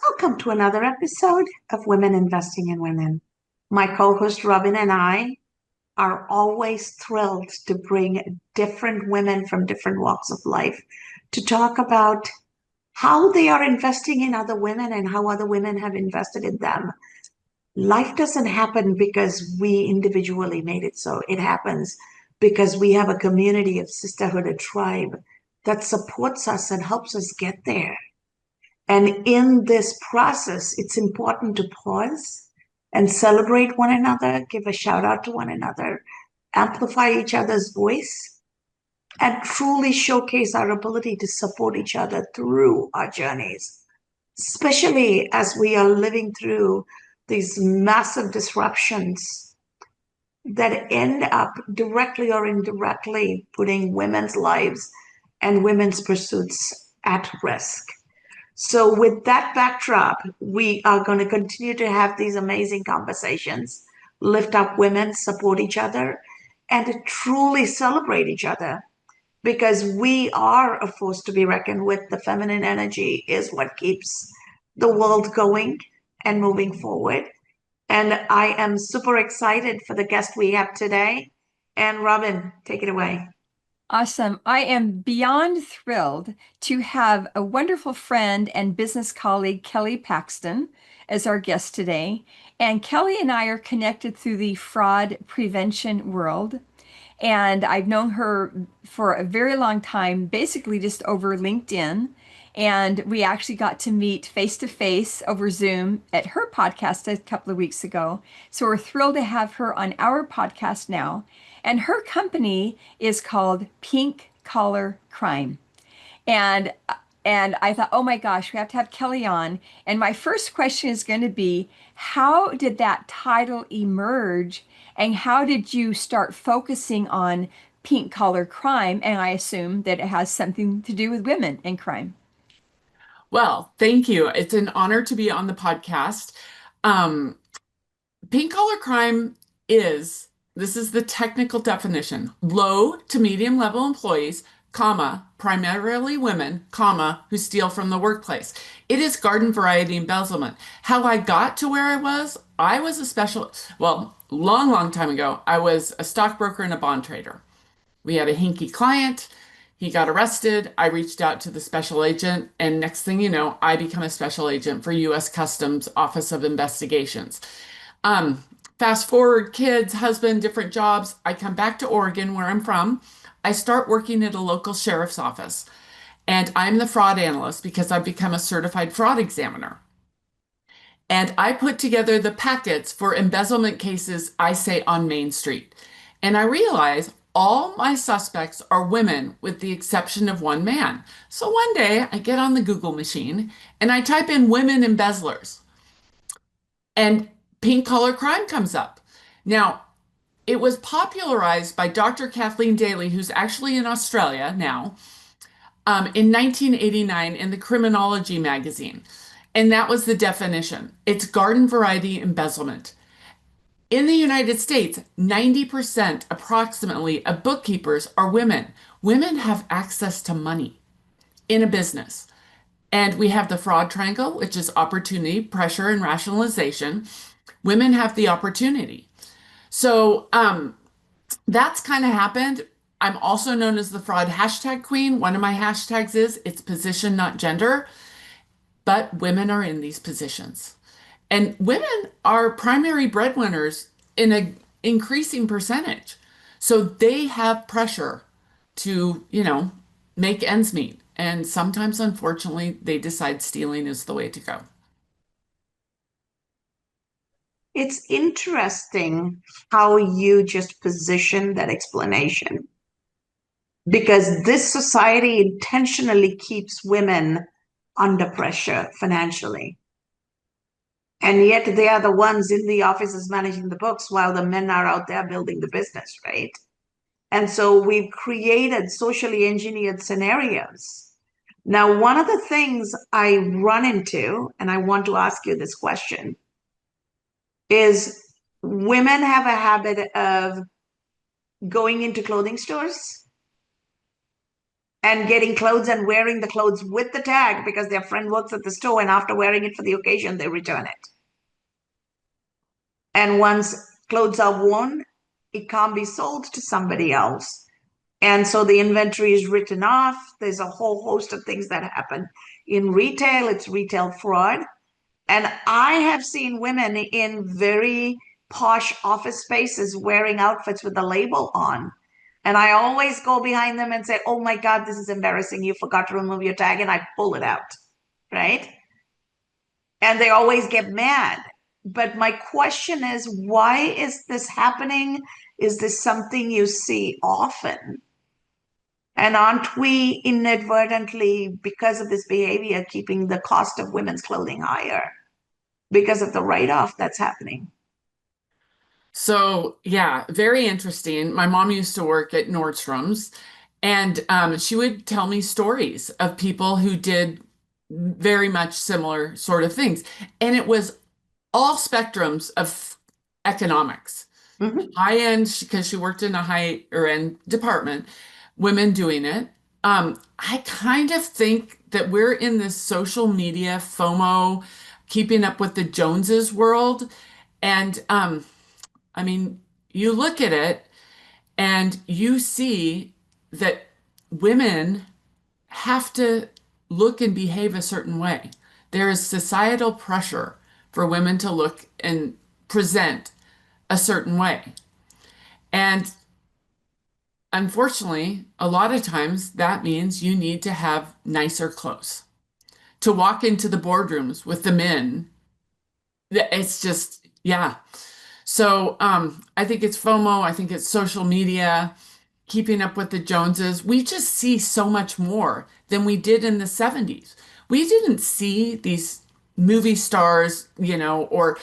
Welcome to another episode of Women Investing in Women. My co-host Robin and I are always thrilled to bring different women from different walks of life to talk about how they are investing in other women and how other women have invested in them. Life doesn't happen because we individually made it so. It happens because we have a community of sisterhood, a tribe that supports us and helps us get there. And in this process, it's important to pause and celebrate one another, give a shout out to one another, amplify each other's voice, and truly showcase our ability to support each other through our journeys, especially as we are living through these massive disruptions that end up directly or indirectly putting women's lives and women's pursuits at risk. So with that backdrop, we are going to continue to have these amazing conversations, lift up women, support each other, and truly celebrate each other, because we are a force to be reckoned with. The feminine energy is what keeps the world going and moving forward. And I am super excited for the guest we have today. And Robin, take it away. Awesome. I am beyond thrilled to have a wonderful friend and business colleague, Kelly Paxton, as our guest today. And Kelly and I are connected through the fraud prevention world. And I've known her for a very long time, basically just over LinkedIn. And we actually got to meet face to face over Zoom at her podcast a couple of weeks ago. So we're thrilled to have her on our podcast now. And her company is called Pink Collar Crime. And I thought, oh my gosh, we have to have Kelly on. And my first question is going to be, how did that title emerge? And how did you start focusing on pink collar crime? And I assume that it has something to do with women in crime. Well, thank you. It's an honor to be on the podcast. Pink collar crime is, this is the technical definition, low to medium level employees, comma, primarily women, comma, who steal from the workplace. It is garden variety embezzlement. How I got to where I was a special, well, long time ago, I was a stockbroker and a bond trader. We had a hinky client. He got arrested. I reached out to the special agent, and next thing you know, I become a special agent for U.S. Customs Office of Investigations. Fast forward, kids, husband, different jobs. I come back to Oregon, where I'm from. I start working at a local sheriff's office, and I'm the fraud analyst because I've become a certified fraud examiner. And I put together the packets for embezzlement cases, I say, on Main Street. And I realize all my suspects are women with the exception of one man. So one day I get on the Google machine and I type in women embezzlers. And pink collar crime comes up. Now, it was popularized by Dr. Kathleen Daly, who's actually in Australia now, in 1989 in the Criminology magazine. And that was the definition. It's garden variety embezzlement. In the United States, 90% approximately of bookkeepers are women. Women have access to money in a business. And we have the fraud triangle, which is opportunity, pressure, and rationalization. Women have the opportunity. So that's kind of happened. I'm also known as the fraud hashtag queen. One of my hashtags is it's position, not gender. But women are in these positions. And women are primary breadwinners in an increasing percentage. So they have pressure to, make ends meet. And sometimes, unfortunately, they decide stealing is the way to go. It's interesting how you just position that explanation, because this society intentionally keeps women under pressure financially. And yet they are the ones in the offices managing the books while the men are out there building the business, right? And so we've created socially engineered scenarios Now, one of the things I run into, and I want to ask you this question, is women have a habit of going into clothing stores and getting clothes and wearing the clothes with the tag because their friend works at the store, and after wearing it for the occasion, they return it. And once clothes are worn, it can't be sold to somebody else. And so the inventory is written off. There's a whole host of things that happen in retail. It's retail fraud. And I have seen women in very posh office spaces wearing outfits with the label on. And I always go behind them and say, oh my God, this is embarrassing. You forgot to remove your tag. And I pull it out, right? And they always get mad. But my question is, why is this happening? Is this something you see often? And aren't we inadvertently, because of this behavior, keeping the cost of women's clothing higher because of the write-off that's happening? So, yeah, very interesting. My mom used to work at Nordstrom's, and she would tell me stories of people who did very much similar sort of things. And it was all spectrums of economics. Mhm. High end, because she worked in a higher end department, women doing it. I kind of think that we're in this social media FOMO, keeping up with the Joneses world. And I mean, you look at it and you see that women have to look and behave a certain way. There is societal pressure for women to look and present a certain way. And unfortunately, a lot of times that means you need to have nicer clothes. To walk into the boardrooms with the men, it's just, yeah. So I think it's FOMO. I think it's social media, keeping up with the Joneses. We just see so much more than we did in the 70s. We didn't see these movie stars, or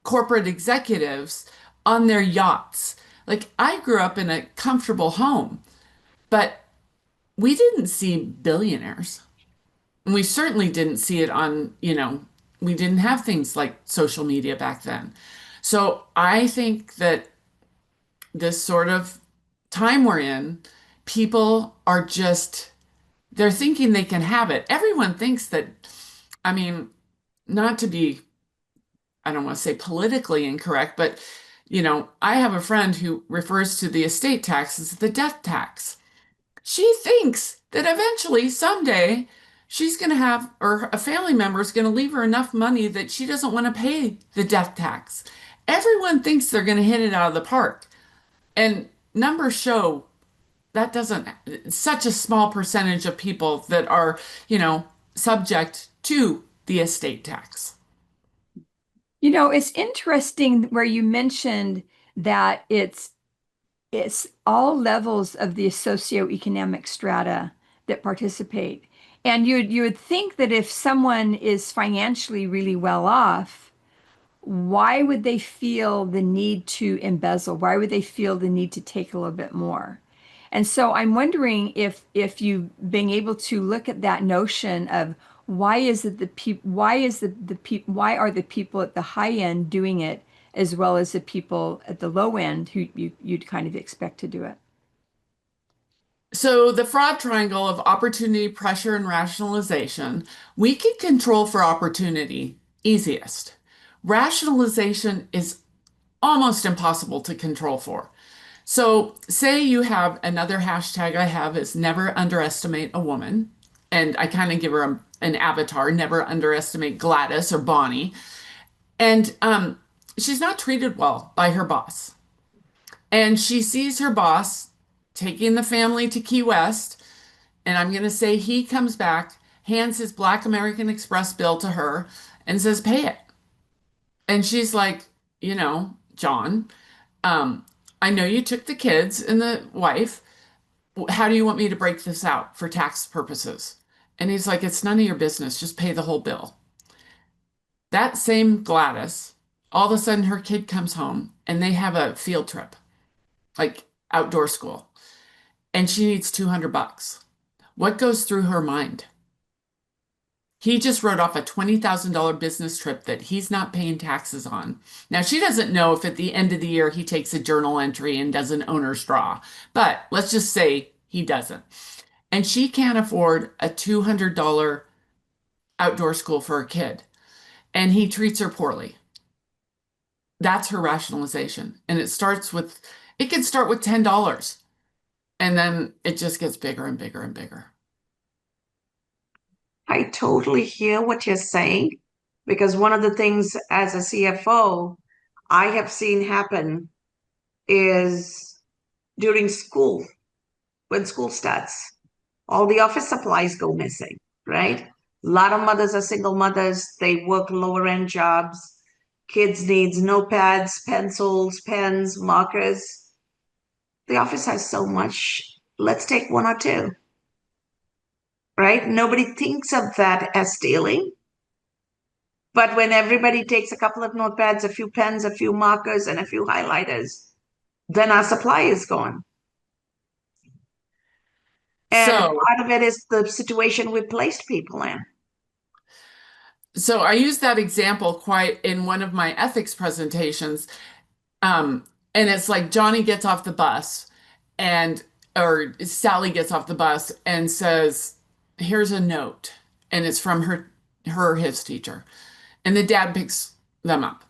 corporate executives on their yachts. Like I grew up in a comfortable home, but we didn't see billionaires. And we certainly didn't see it on, we didn't have things like social media back then. So I think that this sort of time we're in, people are just, they're thinking they can have it. Everyone thinks that, I mean, not to be, I don't want to say politically incorrect, but, I have a friend who refers to the estate tax as the death tax. She thinks that eventually, someday, she's going to have, or a family member is going to leave her enough money that she doesn't want to pay the death tax. Everyone thinks they're going to hit it out of the park. And numbers show that doesn't, such a small percentage of people that are, subject to the estate tax. It's interesting where you mentioned that it's all levels of the socioeconomic strata that participate. And you would think that if someone is financially really well off, why would they feel the need to embezzle? Why would they feel the need to take a little bit more? And so I'm wondering if you being able to look at that notion of why is it the people why are the people at the high end doing it as well as the people at the low end who you'd kind of expect to do it. So the fraud triangle of opportunity, pressure, and rationalization, we can control for opportunity easiest. Rationalization is almost impossible to control for. So say you have another hashtag I have is never underestimate a woman. And I kind of give her an avatar, never underestimate Gladys or Bonnie. And she's not treated well by her boss. And she sees her boss taking the family to Key West. And I'm going to say he comes back, hands his Black American Express bill to her, and says, pay it. And she's like, John, I know you took the kids and the wife. How do you want me to break this out for tax purposes? And he's like, it's none of your business. Just pay the whole bill. That same Gladys, all of a sudden her kid comes home and they have a field trip, like outdoor school, and she needs $200. What goes through her mind? He just wrote off a $20,000 business trip that he's not paying taxes on. Now, she doesn't know if at the end of the year he takes a journal entry and does an owner's draw, but let's just say he doesn't. And she can't afford a $200 outdoor school for her kid, and he treats her poorly. That's her rationalization. And it can start with $10, and then it just gets bigger and bigger and bigger. I totally hear what you're saying because one of the things as a CFO I have seen happen is during school, when school starts, all the office supplies go missing, right? A lot of mothers are single mothers, they work lower end jobs. Kids needs notepads, pencils, pens, markers. The office has so much. Let's take one or two, right? Nobody thinks of that as stealing. But when everybody takes a couple of notepads, a few pens, a few markers, and a few highlighters, then our supply is gone. And So, part of it is the situation we placed people in. so I use that example quite in one of my ethics presentations. Um, and it's like Johnny gets off the bus or Sally gets off the bus and says, here's a note. And it's from his teacher. And the dad picks them up.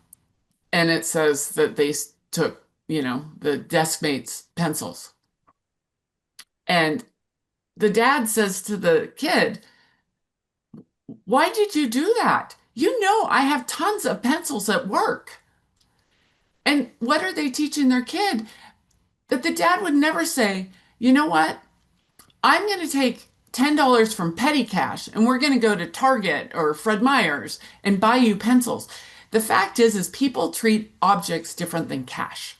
And it says that they took, the desk mate's pencils. And the dad says to the kid, why did you do that? You know, I have tons of pencils at work. And what are they teaching their kid? That the dad would never say, you know what? I'm going to take $10 from petty cash and we're going to go to Target or Fred Meyer's and buy you pencils. The fact is people treat objects different than cash.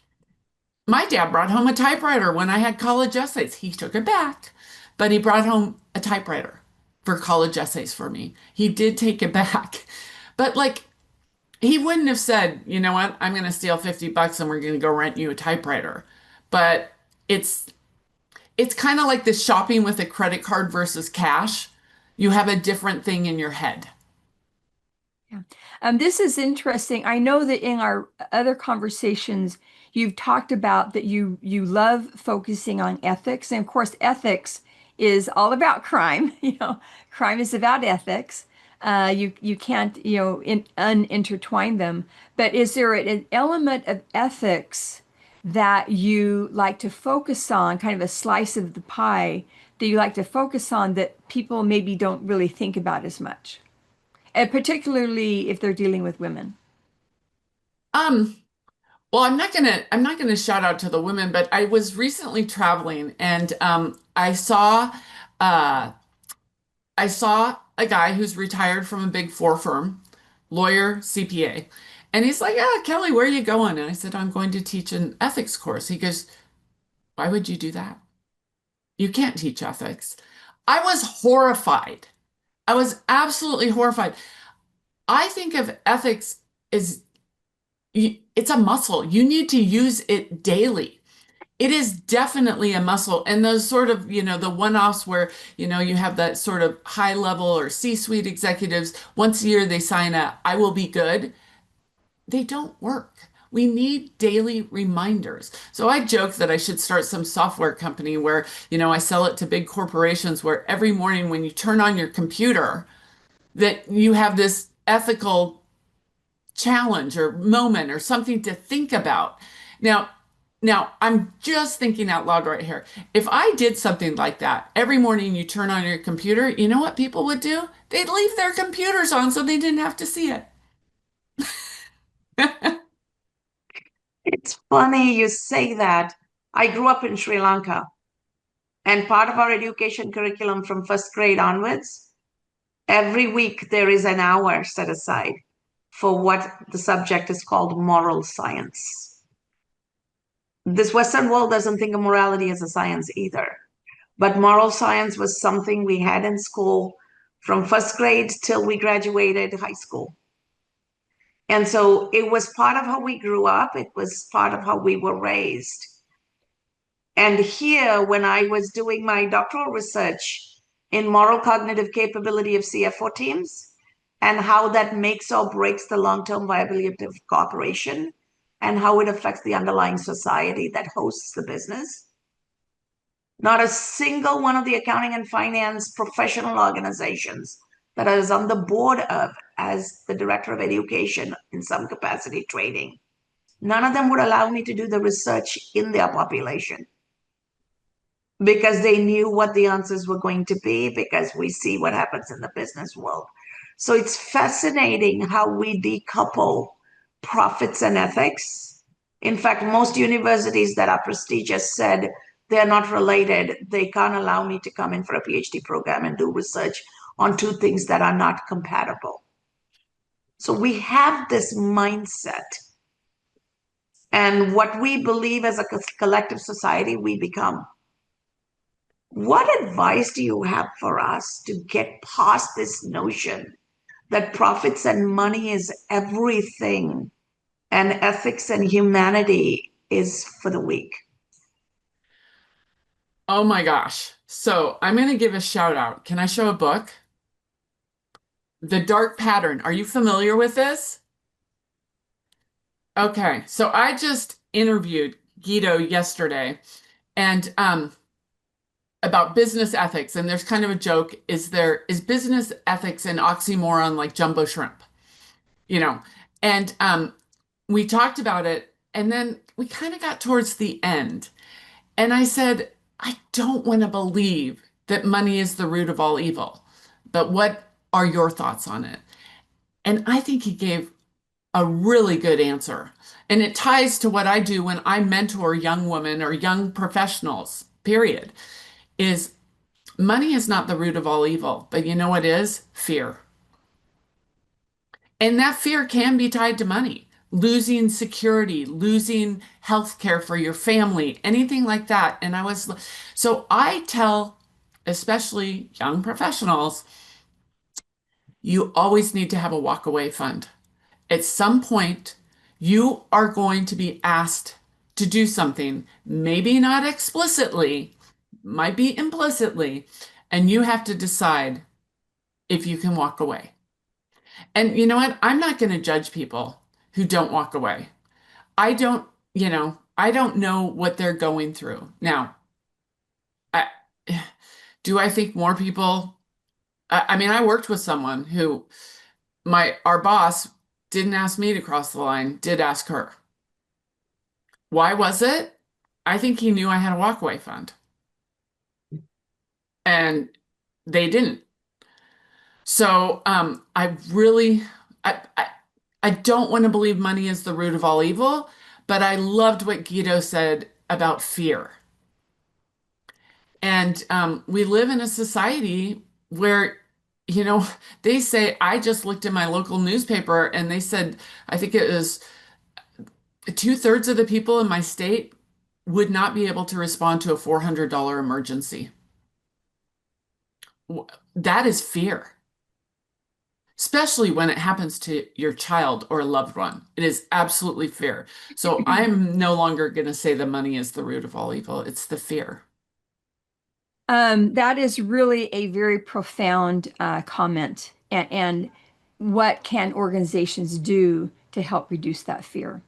My dad brought home a typewriter when I had college essays. He took it back, but he brought home a typewriter for college essays for me. He did take it back. But like, he wouldn't have said, you know what, I'm going to steal $50 and we're going to go rent you a typewriter. But it's kind of like the shopping with a credit card versus cash. You have a different thing in your head. Yeah. This is interesting. I know that in our other conversations, you've talked about that you love focusing on ethics. And of course, ethics is all about crime. Crime is about ethics. You can't, unintertwine them. But is there an element of ethics that you like to focus on, kind of a slice of the pie that you like to focus on that people maybe don't really think about as much? And particularly if they're dealing with women. Um, well, I'm not gonna shout out to the women, but I was recently traveling and uh, I saw a guy who's retired from a big four firm, lawyer, CPA, and he's like, "Ah, Kelly, where are you going?" And I said, "I'm going to teach an ethics course." He goes, "Why would you do that? You can't teach ethics." I was horrified. I was absolutely horrified. I think of ethics as it's a muscle. You need to use it daily. It is definitely a muscle. And those sort of, the one-offs where, you have that sort of high level or C-suite executives, once a year they sign a I will be good. They don't work. We need daily reminders. So I joke that I should start some software company where, I sell it to big corporations where every morning when you turn on your computer, that you have this ethical challenge or moment or something to think about. Now I'm just thinking out loud right here. If I did something like that, every morning you turn on your computer, you know what people would do? They'd leave their computers on so they didn't have to see it. It's funny you say that. I grew up in Sri Lanka, and part of our education curriculum from first grade onwards, every week there is an hour set aside for what the subject is called moral science. This Western world doesn't think of morality as a science either, but moral science was something we had in school from first grade till we graduated high school. And so it was part of how we grew up, it was part of how we were raised. And here, when I was doing my doctoral research, in moral cognitive capability of CFO teams and how that makes or breaks the long-term viability of corporation and how it affects the underlying society that hosts the business. Not a single one of the accounting and finance professional organizations that I was on the board of as the director of education in some capacity training, none of them would allow me to do the research in their population because they knew what the answers were going to be, because we see what happens in the business world. So it's fascinating how we decouple profits and ethics. In fact, most universities that are prestigious said they're not related. They can't allow me to come in for a PhD program and do research on two things that are not compatible. So we have this mindset. And what we believe as a collective society, we become. What advice do you have for us to get past this notion that profits and money is everything and ethics and humanity is for the weak? Oh my gosh. So I'm going to give a shout out. Can I show a book? The Dark Pattern. Are you familiar with this? Okay. So I just interviewed Guido yesterday and about business ethics. And there's kind of a joke. Is business ethics an oxymoron like jumbo shrimp? You know, and we talked about it. And then we kind of got towards the end. And I said, I don't want to believe that money is the root of all evil, but what are your thoughts on it? And I think he gave a really good answer. And it ties to what I do when I mentor young women or young professionals, period, is money is not the root of all evil, but you know what is? Fear. And that fear can be tied to money, losing security, losing health care for your family, anything like that. And so I tell, especially young professionals, you always need to have a walkaway fund. At some point, you are going to be asked to do something, maybe not explicitly, might be implicitly, and you have to decide if you can walk away. And you know what? I'm not going to judge people who don't walk away. I don't, I don't know what they're going through. Now, I, do I think more people, I mean, I worked with someone who our boss didn't ask me to cross the line, did ask her. Why was it? I think he knew I had a walkaway fund. And they didn't. So I really, I don't want to believe money is the root of all evil, but I loved what Guido said about fear. And we live in a society where, you know, they say, I just looked in my local newspaper and they said, I think it was 2/3 of the people in my state would not be able to respond to a $400 emergency. That is fear, especially when it happens to your child or a loved one. It is absolutely fear. So I'm no longer going to say the money is the root of all evil. It's the fear. That is really a very profound comment. And what can organizations do to help reduce that fear?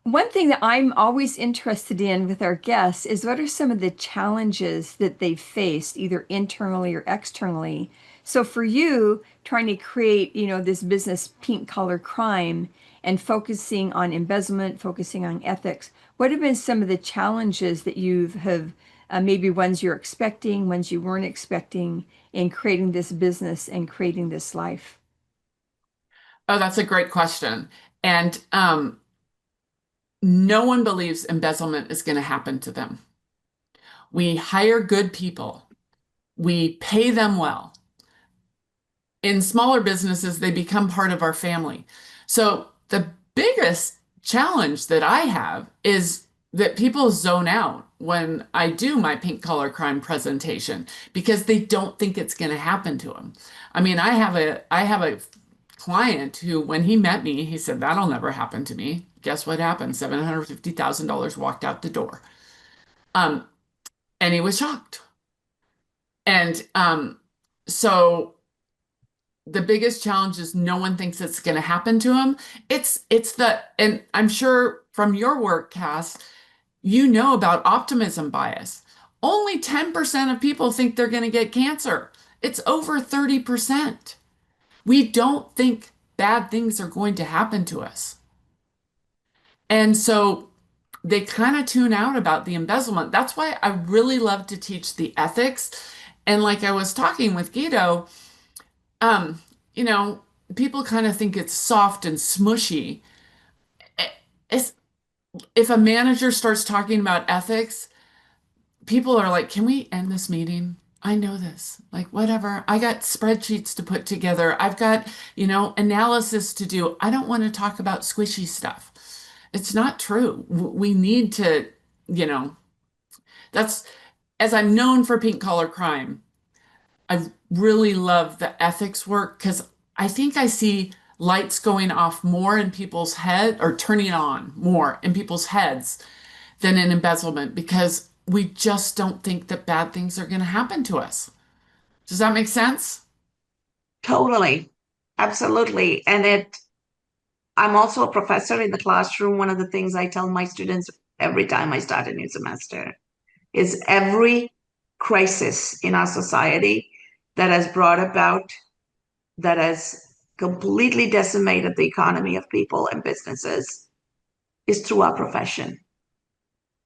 One thing that I'm always interested in with our guests is what are some of the challenges that they've faced, either internally or externally. So for you, trying to create, this business pink collar crime and focusing on embezzlement, focusing on ethics, what have been some of the challenges that have maybe ones you're expecting, ones you weren't expecting in creating this business and creating this life? Oh, that's a great question. And no one believes embezzlement is going to happen to them. We hire good people. We pay them well. In smaller businesses, they become part of our family. So the biggest challenge that I have is that people zone out when I do my pink collar crime presentation because they don't think it's going to happen to them. I mean, I have a client who, when he met me, he said, that'll never happen to me. Guess what happened? $750,000 walked out the door. And he was shocked. And So the biggest challenge is no one thinks it's going to happen to them. And I'm sure from your work, Cass, you know about optimism bias. Only 10% of people think they're going to get cancer. It's over 30%. We don't think bad things are going to happen to us. And so they kind of tune out about the embezzlement. That's why I really love to teach the ethics. And like I was talking with Guido, um, you know, people kind of think it's soft and smushy. It's, if a manager starts talking about ethics, people are like, can we end this meeting? I know this. Like, whatever. I got spreadsheets to put together. I've got, analysis to do. I don't want to talk about squishy stuff. It's not true. We need to, you know, that's as I'm known for pink collar crime. I really love the ethics work because I think I see lights going off more in people's head or turning on more in people's heads than in embezzlement because we just don't think that bad things are going to happen to us. Does that make sense? Totally. Absolutely. I'm also a professor in the classroom. One of the things I tell my students every time I start a new semester is every crisis in our society that has brought about, that has completely decimated the economy of people and businesses is through our profession.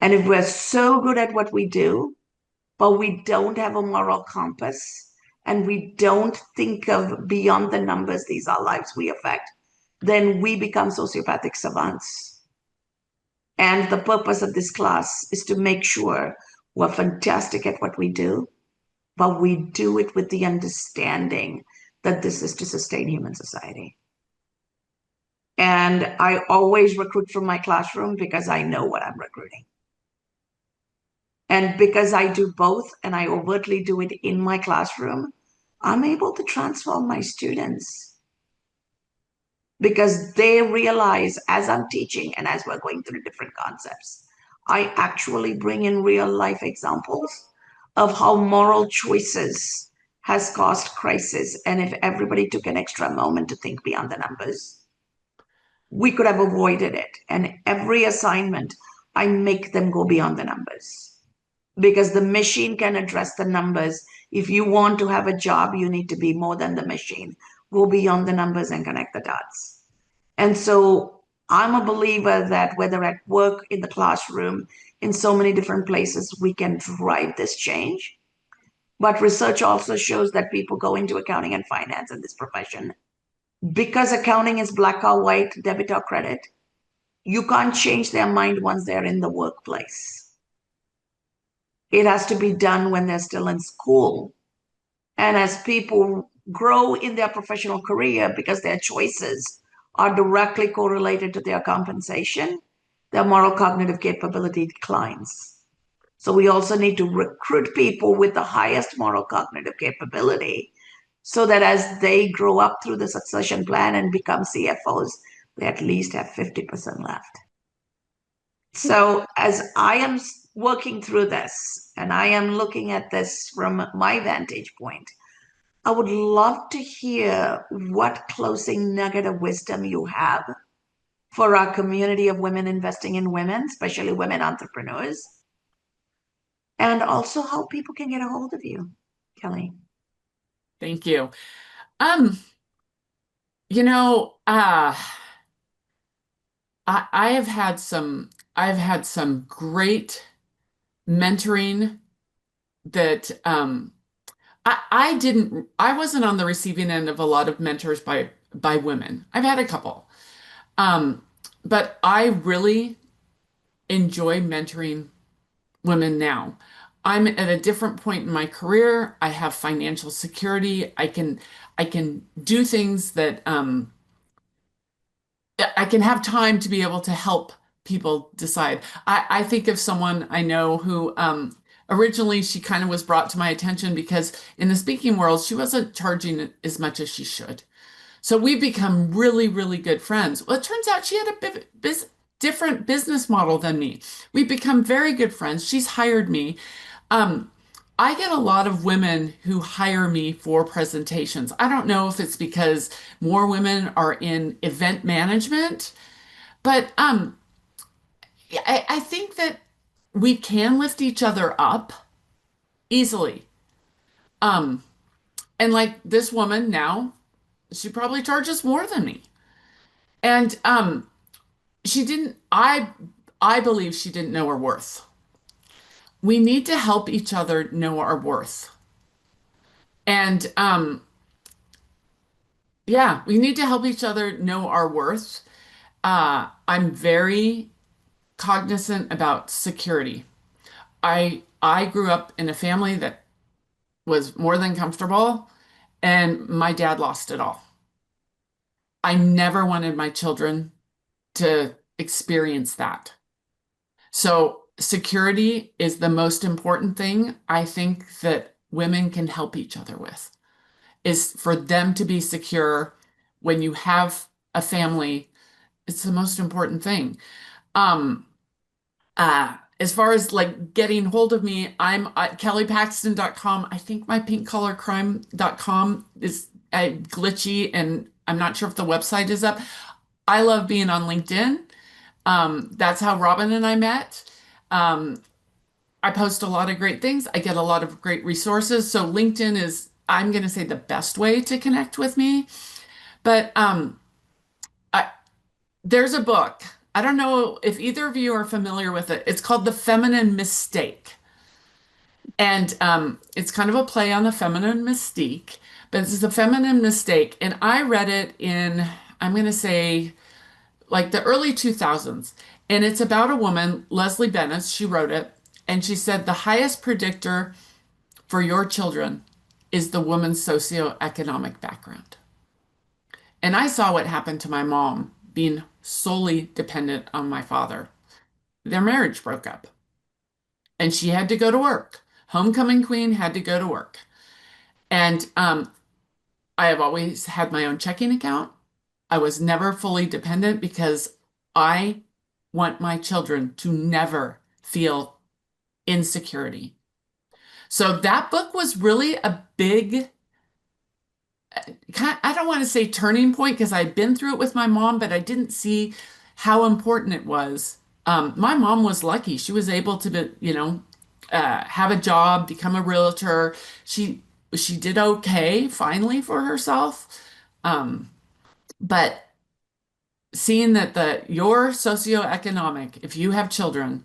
And if we're so good at what we do, but we don't have a moral compass and we don't think of beyond the numbers, these are lives we affect, then we become sociopathic savants. And the purpose of this class is to make sure we're fantastic at what we do, but we do it with the understanding that this is to sustain human society. And I always recruit from my classroom because I know what I'm recruiting. And because I do both and I overtly do it in my classroom, I'm able to transform my students because they realize as I'm teaching and as we're going through different concepts, I actually bring in real life examples of how moral choices has caused crisis. And if everybody took an extra moment to think beyond the numbers, we could have avoided it. And every assignment, I make them go beyond the numbers because the machine can address the numbers. If you want to have a job, you need to be more than the machine. Go beyond the numbers and connect the dots. And so I'm a believer that whether at work, in the classroom, in so many different places, we can drive this change. But research also shows that people go into accounting and finance in this profession because accounting is black or white, debit or credit. You can't change their mind once they're in the workplace. It has to be done when they're still in school. And as people grow in their professional career, because their choices are directly correlated to their compensation, their moral cognitive capability declines. So we also need to recruit people with the highest moral cognitive capability so that as they grow up through the succession plan and become CFOs, they at least have 50% left. So as I am working through this and I am looking at this from my vantage point, I would love to hear what closing nugget of wisdom you have for our community of women investing in women, especially women entrepreneurs, and also how people can get a hold of you, Kelly. Thank you. Um, you know, uh, I have had some great mentoring that I wasn't on the receiving end of a lot of mentors by women. I've had a couple. Um, but I really enjoy mentoring women now. I'm at a different point in my career. I have financial security. I can do things that I can have time to be able to help people decide. I think of someone I know who originally she kind of was brought to my attention because in the speaking world, she wasn't charging as much as she should. So we've become really, really good friends. Well, it turns out she had a different business model than me. We've become very good friends. She's hired me. Um, I get a lot of women who hire me for presentations. I don't know if it's because more women are in event management, but I think that we can lift each other up easily. Um, and like this woman now, she probably charges more than me. And she didn't, I believe she didn't know her worth. We need to help each other know our worth. And yeah, we need to help each other know our worth. I'm very cognizant about security. I grew up in a family that was more than comfortable, and my dad lost it all. I never wanted my children to experience that. So security is the most important thing I think that women can help each other with, is for them to be secure when you have a family. It's the most important thing. Um, as far as like getting hold of me, I'm at kellypaxton.com. I think my pinkcollarcrime.com is glitchy and I'm not sure if the website is up. I love being on LinkedIn. That's how Robin and I met. Um, I post a lot of great things. I get a lot of great resources. So LinkedIn is, I'm going to say, the best way to connect with me. But I, there's a book. I don't know if either of you are familiar with it. It's called The Feminine Mistake. And it's kind of a play on the feminine mystique, but it's the feminine mistake. And I read it in, I'm going to say, like the early 2000s. And it's about a woman, Leslie Bennett, she wrote it. And she said, the highest predictor for your children is the woman's socioeconomic background. And I saw what happened to my mom being solely dependent on my father. Their marriage broke up and she had to go to work. Homecoming queen had to go to work. And I have always had my own checking account. I was never fully dependent because I want my children to never feel insecurity. So that book was really a big, I don't want to say turning point because I'd been through it with my mom, but I didn't see how important it was. My mom was lucky. She was able to, have a job, become a realtor. She did okay finally for herself. But seeing that your socioeconomic, if you have children,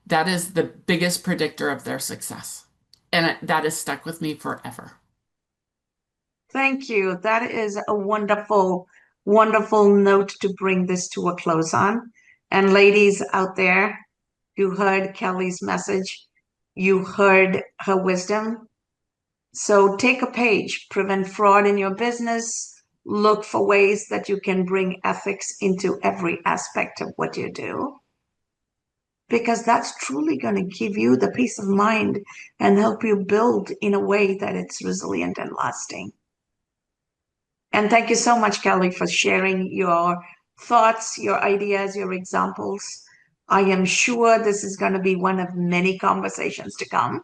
that is the biggest predictor of their success. And that has stuck with me forever. Thank you. That is a wonderful, wonderful note to bring this to a close on. And ladies out there, you heard Kelly's message. You heard her wisdom. So take a page, prevent fraud in your business. Look for ways that you can bring ethics into every aspect of what you do, because that's truly going to give you the peace of mind and help you build in a way that it's resilient and lasting. And thank you so much, Kelly, for sharing your thoughts, your ideas, your examples. I am sure this is going to be one of many conversations to come.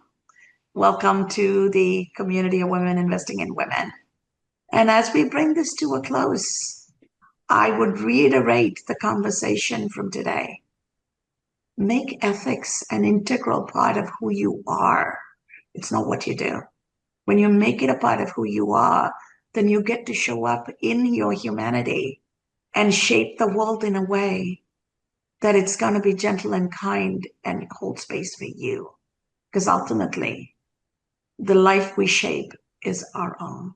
Welcome to the community of women investing in women. And as we bring this to a close, I would reiterate the conversation from today. Make ethics an integral part of who you are. It's not what you do. When you make it a part of who you are, then you get to show up in your humanity and shape the world in a way that it's going to be gentle and kind and hold space for you. Because ultimately, the life we shape is our own.